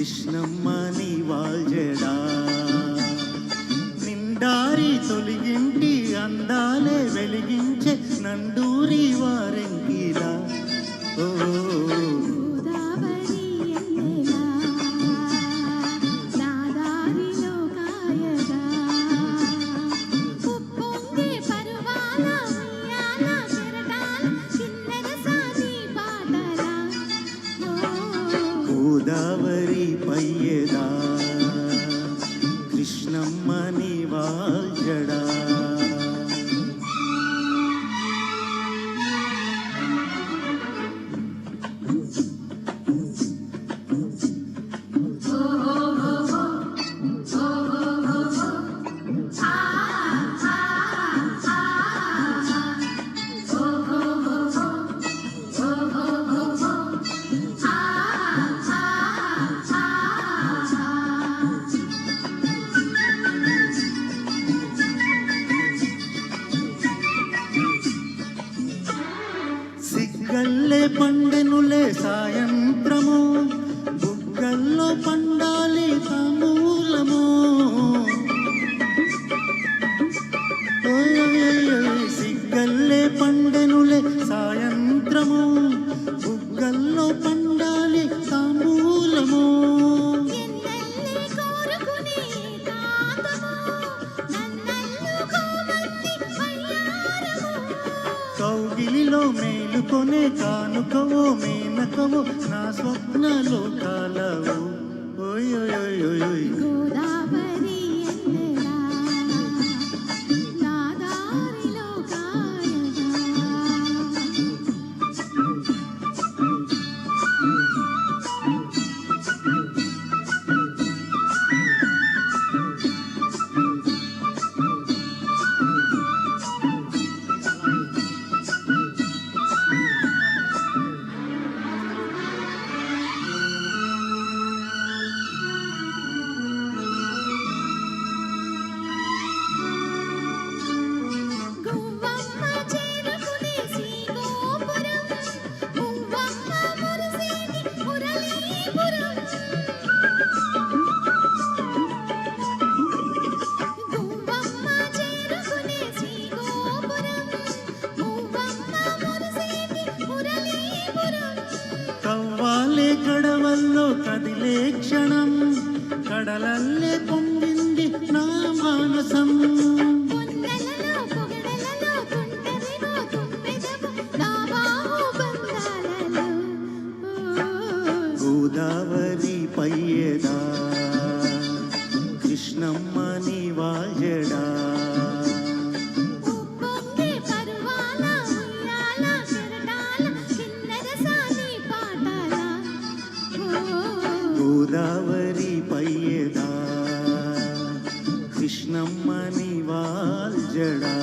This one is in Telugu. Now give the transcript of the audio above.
కృష్ణమ్మ నీ వాల్జడా నిండారి తొలిగింటి అందాలే వెలిగించే నండూరి వారెంకిలా ఓ గోదావరి పయ్యదా కృష్ణమ్మ నీ వాల్జడా సిగ్గల్లే పండెనులే సాయంత్రము బుగ్గల్లో పండాలి తాంబూలము సిగ్గల్లే పండెనులే సాయంత్రము బుగ్గల్లో పండాలి తాంబూలము కౌగిలిలో మేలుకొనే కానుకవో మేనకవో నా స్వప్న లోకాలవో ఓయ్ ఓయ్ ఓయ్ ఓయ్ ఓయ్ గోదావరి నా దారిలో కాయగా కవ్వాలే కడవల్లో కదిలే క్షణం కడలల్లే పొంగింది నా మానసం గోదావరి పయ్యదా కృష్ణమ్మ నీ వాల్జడా గోదావరి పయ్యదా కృష్ణమ్మ నీ వాల్జడా